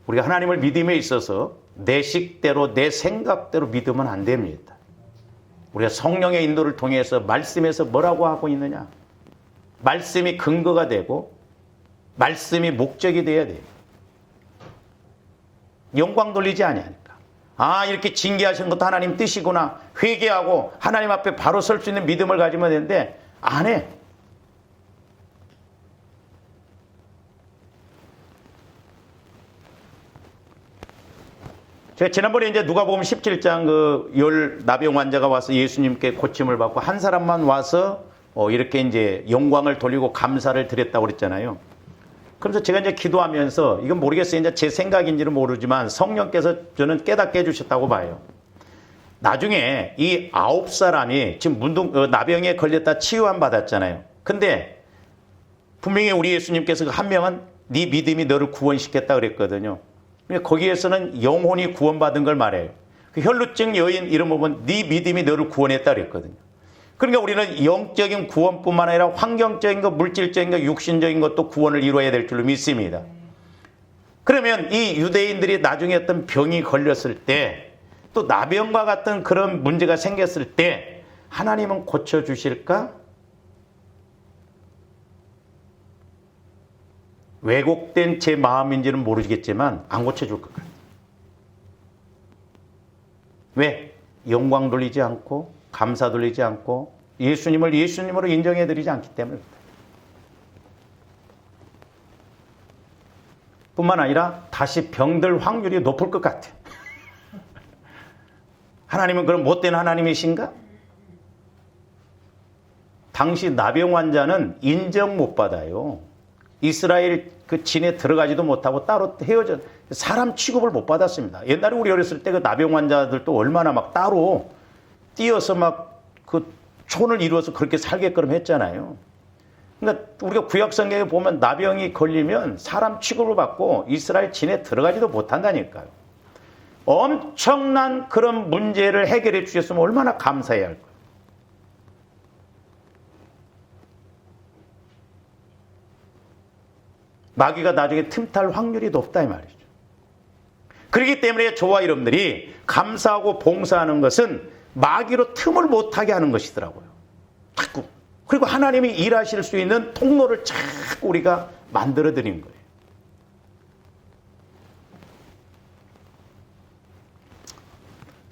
우리가 하나님을 믿음에 있어서 내 식대로 내 생각대로 믿으면 안 됩니다. 우리가 성령의 인도를 통해서 말씀에서 뭐라고 하고 있느냐. 말씀이 근거가 되고 말씀이 목적이 돼야 돼요. 영광 돌리지 아니하니까. 이렇게 징계하신 것도 하나님 뜻이구나. 회개하고 하나님 앞에 바로 설 수 있는 믿음을 가지면 되는데 안 해. 제가 지난번에 이제 누가복음 17장 열 나병 환자가 와서 예수님께 고침을 받고 한 사람만 와서 이렇게 이제 영광을 돌리고 감사를 드렸다고 그랬잖아요. 그래서 제가 이제 기도하면서 이건 모르겠어요. 이제 제 생각인지는 모르지만 성령께서 저는 깨닫게 해주셨다고 봐요. 나중에 이 9사람이 지금 나병에 걸렸다 치유함 받았잖아요. 근데 분명히 우리 예수님께서 한 명은 네 믿음이 너를 구원시켰다 그랬거든요. 거기에서는 영혼이 구원받은 걸 말해요. 그 혈루증 여인 이름을 보면 네 믿음이 너를 구원했다 그랬거든요. 그러니까 우리는 영적인 구원뿐만 아니라 환경적인 것, 물질적인 것, 육신적인 것도 구원을 이루어야 될 줄로 믿습니다. 그러면 이 유대인들이 나중에 어떤 병이 걸렸을 때 또 나병과 같은 그런 문제가 생겼을 때 하나님은 고쳐주실까? 왜곡된 제 마음인지는 모르겠지만 안 고쳐줄 것 같아요. 왜? 영광 돌리지 않고 감사 돌리지 않고 예수님을 예수님으로 인정해드리지 않기 때문입니다. 뿐만 아니라 다시 병들 확률이 높을 것 같아요. 하나님은 그럼 못된 하나님이신가? 당시 나병 환자는 인정 못 받아요. 이스라엘 그 진에 들어가지도 못하고 따로 헤어져 사람 취급을 못 받았습니다. 옛날에 우리 어렸을 때 그 나병 환자들도 얼마나 막 따로 뛰어서 막 그 촌을 이루어서 그렇게 살게끔 했잖아요. 그러니까 우리가 구약 성경에 보면 나병이 걸리면 사람 취급을 받고 이스라엘 진에 들어가지도 못한다니까요. 엄청난 그런 문제를 해결해 주셨으면 얼마나 감사해야 할까요? 마귀가 나중에 틈탈 확률이 높다 이 말이죠. 그렇기 때문에 저와 여러분들이 감사하고 봉사하는 것은 마귀로 틈을 못하게 하는 것이더라고요. 자꾸. 그리고 하나님이 일하실 수 있는 통로를 자꾸 우리가 만들어 드린 거예요.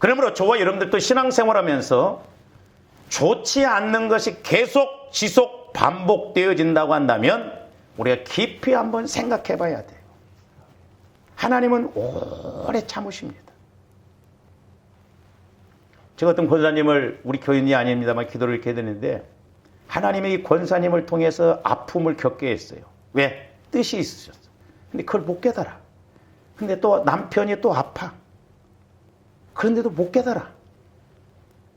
그러므로 저와 여러분들도 신앙생활하면서 좋지 않는 것이 계속 지속 반복되어진다고 한다면 우리가 깊이 한번 생각해 봐야 돼요. 하나님은 오래 참으십니다. 제가 어떤 권사님을, 우리 교인이 아닙니다만 기도를 이렇게 해드리는데, 하나님의 이 권사님을 통해서 아픔을 겪게 했어요. 왜? 뜻이 있으셨어. 근데 그걸 못 깨달아. 근데 또 남편이 또 아파. 그런데도 못 깨달아.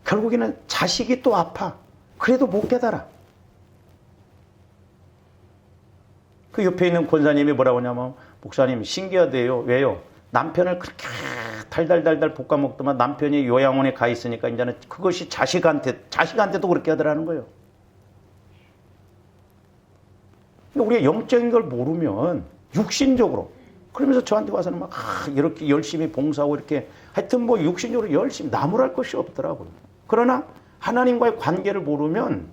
결국에는 자식이 또 아파. 그래도 못 깨달아. 그 옆에 있는 권사님이 뭐라고 하냐면, 목사님 신기하대요. 왜요? 남편을 그렇게 달달달달 볶아 먹더만 남편이 요양원에 가 있으니까 이제는 그것이 자식한테도 그렇게 하더라는 거예요. 그러니까 우리가 영적인 걸 모르면 육신적으로, 그러면서 저한테 와서는 막 이렇게 열심히 봉사하고 이렇게 하여튼 뭐 육신적으로 열심히 나무랄 것이 없더라고요. 그러나 하나님과의 관계를 모르면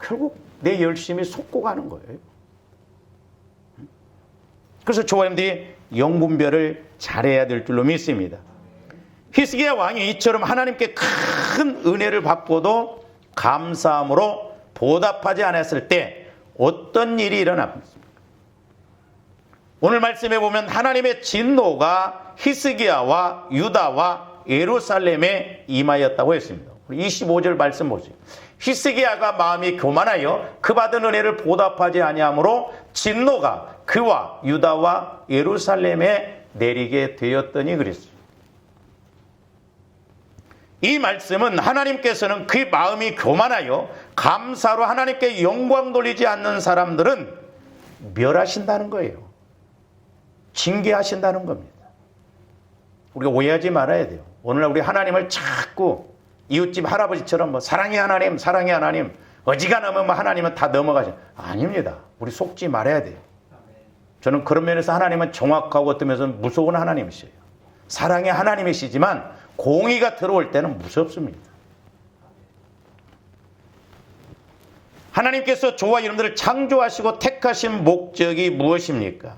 결국 내 열심이 속고 가는 거예요. 그래서 조화님들이 영분별을 잘해야 될 줄로 믿습니다. 히스기야 왕이 이처럼 하나님께 큰 은혜를 받고도 감사함으로 보답하지 않았을 때 어떤 일이 일어납니까? 오늘 말씀에 보면 하나님의 진노가 히스기야와 유다와 예루살렘에 임하였다고 했습니다. 25절 말씀 보세요. 히스기야가 마음이 교만하여 그 받은 은혜를 보답하지 아니하므로 진노가 그와 유다와 예루살렘에 내리게 되었더니 그랬어요. 이 말씀은 하나님께서는 그 마음이 교만하여 감사로 하나님께 영광 돌리지 않는 사람들은 멸하신다는 거예요. 징계하신다는 겁니다. 우리가 오해하지 말아야 돼요. 오늘날 우리 하나님을 자꾸 이웃집 할아버지처럼 뭐 사랑해 하나님, 사랑해 하나님, 어지간하면 하나님은 다 넘어가죠. 아닙니다. 우리 속지 말아야 돼요. 저는 그런 면에서 하나님은 정확하고 어떤 면에서 무서운 하나님이시에요. 사랑의 하나님이시지만 공의가 들어올 때는 무섭습니다. 하나님께서 저와 여러분들을 창조하시고 택하신 목적이 무엇입니까?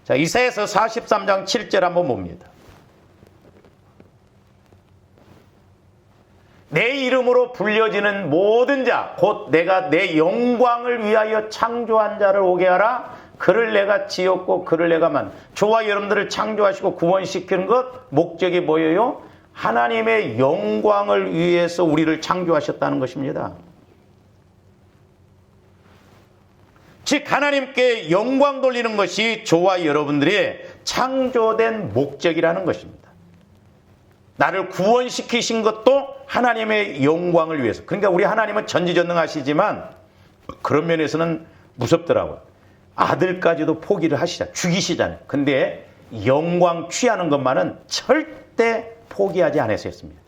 자, 이사야서 43장 7절 한번 봅니다. 내 이름으로 불려지는 모든 자, 곧 내가 내 영광을 위하여 창조한 자를 오게 하라. 그를 내가 지었고 그를 내가 저와 여러분들을 창조하시고 구원시키는 것 목적이 뭐예요? 하나님의 영광을 위해서 우리를 창조하셨다는 것입니다. 즉 하나님께 영광 돌리는 것이 저와 여러분들의 창조된 목적이라는 것입니다. 나를 구원시키신 것도 하나님의 영광을 위해서. 그러니까 우리 하나님은 전지전능하시지만 그런 면에서는 무섭더라고요. 아들까지도 포기를 하시잖아요. 죽이시잖아요. 근데 영광 취하는 것만은 절대 포기하지 않으셨습니다.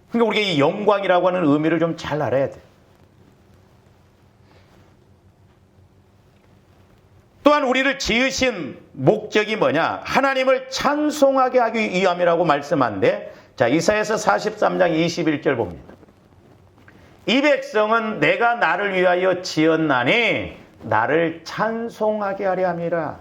그러니까 우리가 이 영광이라고 하는 의미를 좀 잘 알아야 돼요. 또한 우리를 지으신 목적이 뭐냐? 하나님을 찬송하게 하기 위함이라고 말씀한데, 자, 이사야서 43장 21절 봅니다. 이 백성은 내가 나를 위하여 지었나니 나를 찬송하게 하려 함이라.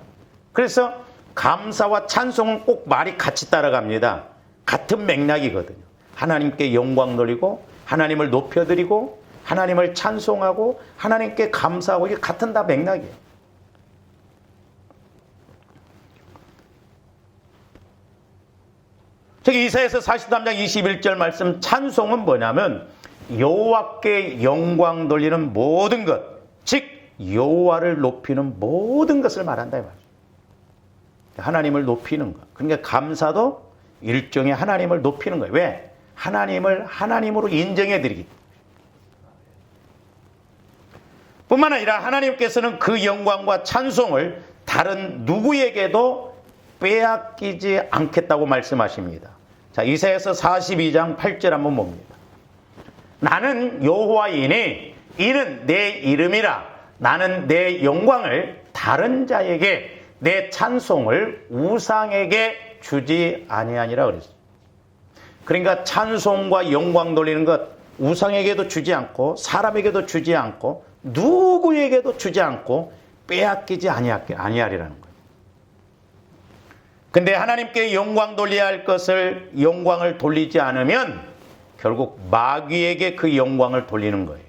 그래서 감사와 찬송은 꼭 말이 같이 따라갑니다. 같은 맥락이거든요. 하나님께 영광 돌리고 하나님을 높여드리고 하나님을 찬송하고 하나님께 감사하고 이게 같은 다 맥락이에요. 저기 이사야서 43장 21절 말씀 찬송은 뭐냐면 여호와께 영광 돌리는 모든 것, 즉 여호와를 높이는 모든 것을 말한다 이 말이에요. 하나님을 높이는 것. 그러니까 감사도 일종의 하나님을 높이는 거예요. 왜? 하나님을 하나님으로 인정해 드리기. 뿐만 아니라 하나님께서는 그 영광과 찬송을 다른 누구에게도 빼앗기지 않겠다고 말씀하십니다. 자, 이사야서 42장 8절 한번 봅니다. 나는 여호와이니 이는 내 이름이라. 나는 내 영광을 다른 자에게 내 찬송을 우상에게 주지 아니하니라 그랬어요. 그러니까 찬송과 영광 돌리는 것 우상에게도 주지 않고 사람에게도 주지 않고 누구에게도 주지 않고 빼앗기지 아니하리라는 거예요. 근데 하나님께 영광 돌려야 할 것을 영광을 돌리지 않으면 결국 마귀에게 그 영광을 돌리는 거예요.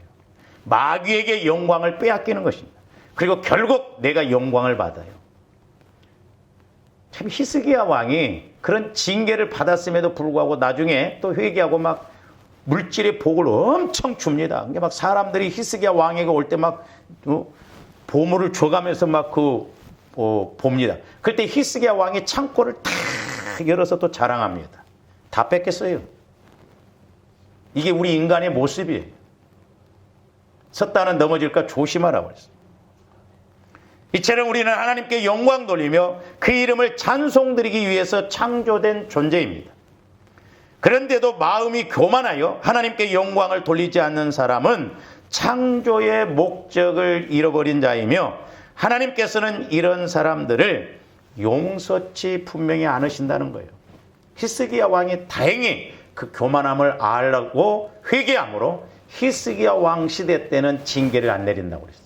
마귀에게 영광을 빼앗기는 것입니다. 그리고 결국 내가 영광을 받아요. 참 히스기야 왕이 그런 징계를 받았음에도 불구하고 나중에 또 회개하고 막 물질의 복을 엄청 줍니다. 그러니까 막 사람들이 히스기야 왕에게 올 때 막 보물을 줘가면서 막 봅니다. 그때 히스기야 왕이 창고를 탁 열어서 또 자랑합니다. 다 뺏겼어요. 이게 우리 인간의 모습이에요. 섰다는 넘어질까 조심하라고 했어요. 이처럼 우리는 하나님께 영광 돌리며 그 이름을 찬송드리기 위해서 창조된 존재입니다. 그런데도 마음이 교만하여 하나님께 영광을 돌리지 않는 사람은 창조의 목적을 잃어버린 자이며 하나님께서는 이런 사람들을 용서치 분명히 않으신다는 거예요. 히스기야 왕이 다행히 그 교만함을 알고 회개함으로 히스기야 왕 시대 때는 징계를 안 내린다고 그랬어요.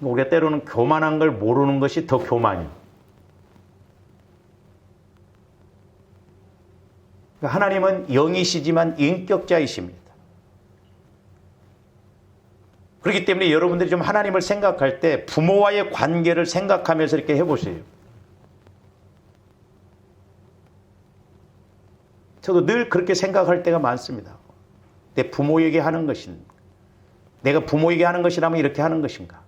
우리가 때로는 교만한 걸 모르는 것이 더 교만이에요. 하나님은 영이시지만 인격자이십니다. 그렇기 때문에 여러분들이 좀 하나님을 생각할 때 부모와의 관계를 생각하면서 이렇게 해보세요. 저도 늘 그렇게 생각할 때가 많습니다. 내 부모에게 하는 것인가? 내가 부모에게 하는 것이라면 이렇게 하는 것인가?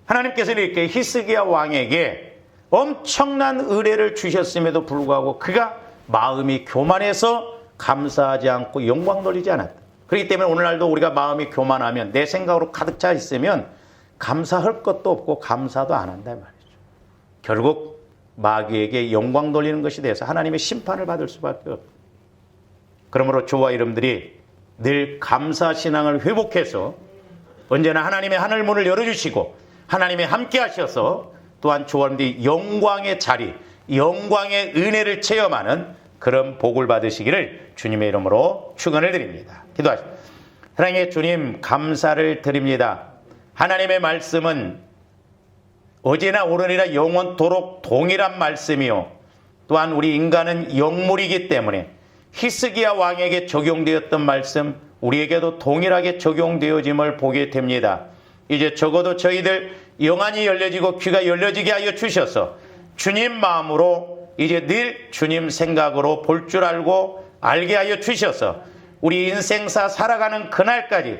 하나님께서 이렇게 히스기야 왕에게 엄청난 의뢰를 주셨음에도 불구하고 그가 마음이 교만해서 감사하지 않고 영광 돌리지 않았다. 그렇기 때문에 오늘날도 우리가 마음이 교만하면 내 생각으로 가득 차 있으면 감사할 것도 없고 감사도 안 한다 말이죠. 결국 마귀에게 영광 돌리는 것이 돼서 하나님의 심판을 받을 수밖에 없다. 그러므로 저와 여러분들이 늘 감사신앙을 회복해서 언제나 하나님의 하늘문을 열어주시고 하나님이 함께 하셔서 또한 저와 여러분들이 영광의 자리, 영광의 은혜를 체험하는 그런 복을 받으시기를 주님의 이름으로 축원을 드립니다. 기도하십시오. 사랑의 주님, 감사를 드립니다. 하나님의 말씀은 어제나 오늘이나 영원토록 동일한 말씀이요, 또한 우리 인간은 영물이기 때문에 히스기야 왕에게 적용되었던 말씀 우리에게도 동일하게 적용되어짐을 보게 됩니다. 이제 적어도 저희들 영안이 열려지고 귀가 열려지게 하여 주셔서 주님 마음으로 이제 늘 주님 생각으로 볼 줄 알고 알게 하여 주셔서 우리 인생사 살아가는 그날까지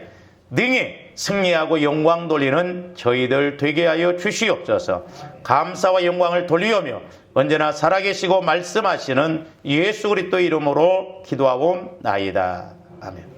능히 승리하고 영광 돌리는 저희들 되게 하여 주시옵소서. 감사와 영광을 돌리오며 언제나 살아계시고 말씀하시는 예수 그리스도 이름으로 기도하옵나이다. 아멘.